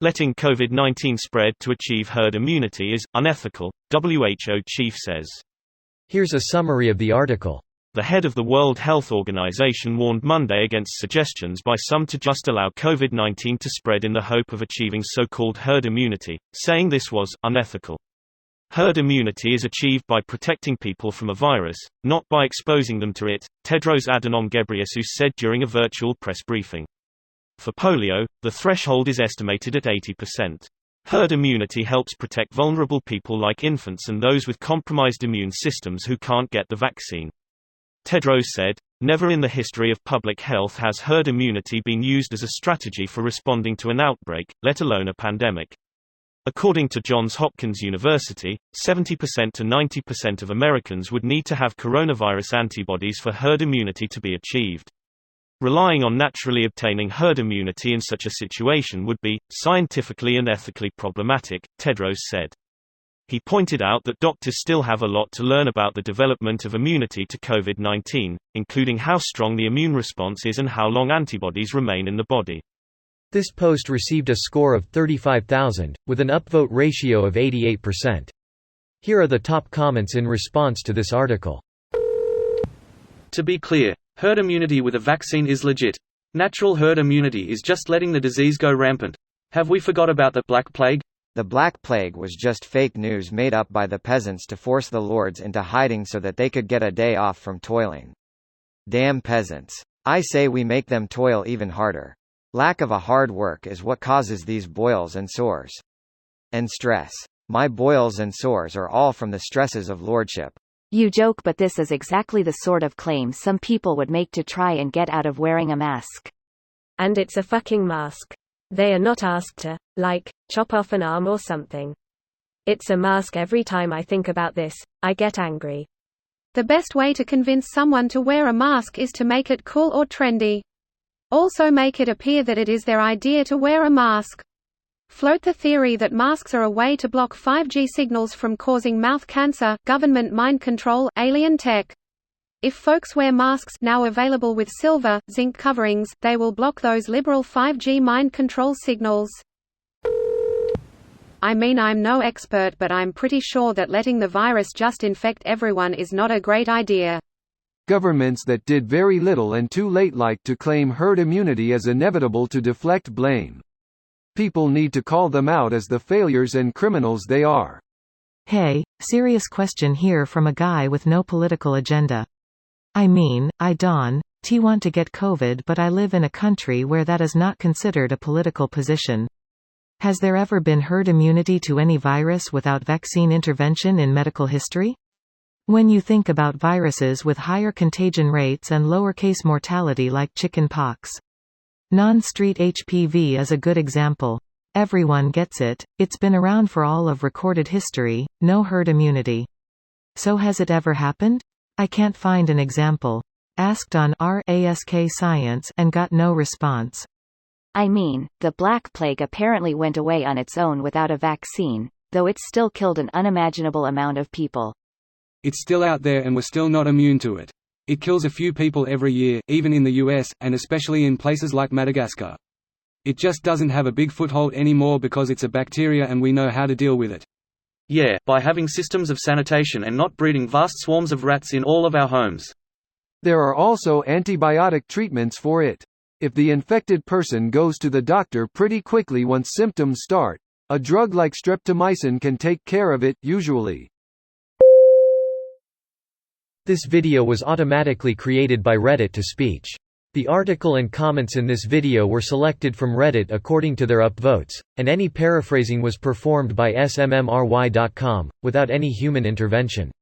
Letting COVID-19 spread to achieve herd immunity is unethical, WHO chief says. Here's a summary of the article. The head of the World Health Organization warned Monday against suggestions by some to just allow COVID-19 to spread in the hope of achieving so-called herd immunity, saying this was unethical. Herd immunity is achieved by protecting people from a virus, not by exposing them to it, Tedros Adhanom Ghebreyesus said during a virtual press briefing. For polio, the threshold is estimated at 80%. Herd immunity helps protect vulnerable people like infants and those with compromised immune systems who can't get the vaccine. Tedros said, "Never in the history of public health has herd immunity been used as a strategy for responding to an outbreak, let alone a pandemic." According to Johns Hopkins University, 70% to 90% of Americans would need to have coronavirus antibodies for herd immunity to be achieved. Relying on naturally obtaining herd immunity in such a situation would be scientifically and ethically problematic, Tedros said. He pointed out that doctors still have a lot to learn about the development of immunity to COVID-19, including how strong the immune response is and how long antibodies remain in the body. This post received a score of 35,000, with an upvote ratio of 88%. Here are the top comments in response to this article. To be clear, herd immunity with a vaccine is legit. Natural herd immunity is just letting the disease go rampant. Have we forgot about the Black Plague? The Black Plague was just fake news made up by the peasants to force the lords into hiding so that they could get a day off from toiling. Damn peasants. I say we make them toil even harder. Lack of a hard work is what causes these boils and sores. And stress. My boils and sores are all from the stresses of lordship. You joke, but this is exactly the sort of claim some people would make to try and get out of wearing a mask. And it's a fucking mask. They are not asked to, like, chop off an arm or something. It's a mask. Every time I think about this, I get angry. The best way to convince someone to wear a mask is to make it cool or trendy. Also make it appear that it is their idea to wear a mask. Float the theory that masks are a way to block 5G signals from causing mouth cancer, government mind control, alien tech. If folks wear masks, now available with silver, zinc coverings, they will block those liberal 5G mind control signals. I mean, I'm no expert, but I'm pretty sure that letting the virus just infect everyone is not a great idea. Governments that did very little and too late like to claim herd immunity as inevitable to deflect blame. People need to call them out as the failures and criminals they are. Hey, serious question here from a guy with no political agenda. I mean, I don't want to get COVID, but I live in a country where that is not considered a political position. Has there ever been herd immunity to any virus without vaccine intervention in medical history? When you think about viruses with higher contagion rates and lower case mortality like chicken pox. Non-street HPV is a good example. Everyone gets it, it's been around for all of recorded history, no herd immunity. So has it ever happened? I can't find an example. Asked on Ask Science and got no response. I mean, the Black Plague apparently went away on its own without a vaccine, though it still killed an unimaginable amount of people. It's still out there and we're still not immune to it. It kills a few people every year, even in the US, and especially in places like Madagascar. It just doesn't have a big foothold anymore because it's a bacteria and we know how to deal with it. Yeah, by having systems of sanitation and not breeding vast swarms of rats in all of our homes. There are also antibiotic treatments for it. If the infected person goes to the doctor pretty quickly once symptoms start, a drug like streptomycin can take care of it, usually. This video was automatically created by Reddit to speech. The article and comments in this video were selected from Reddit according to their upvotes, and any paraphrasing was performed by smmry.com, without any human intervention.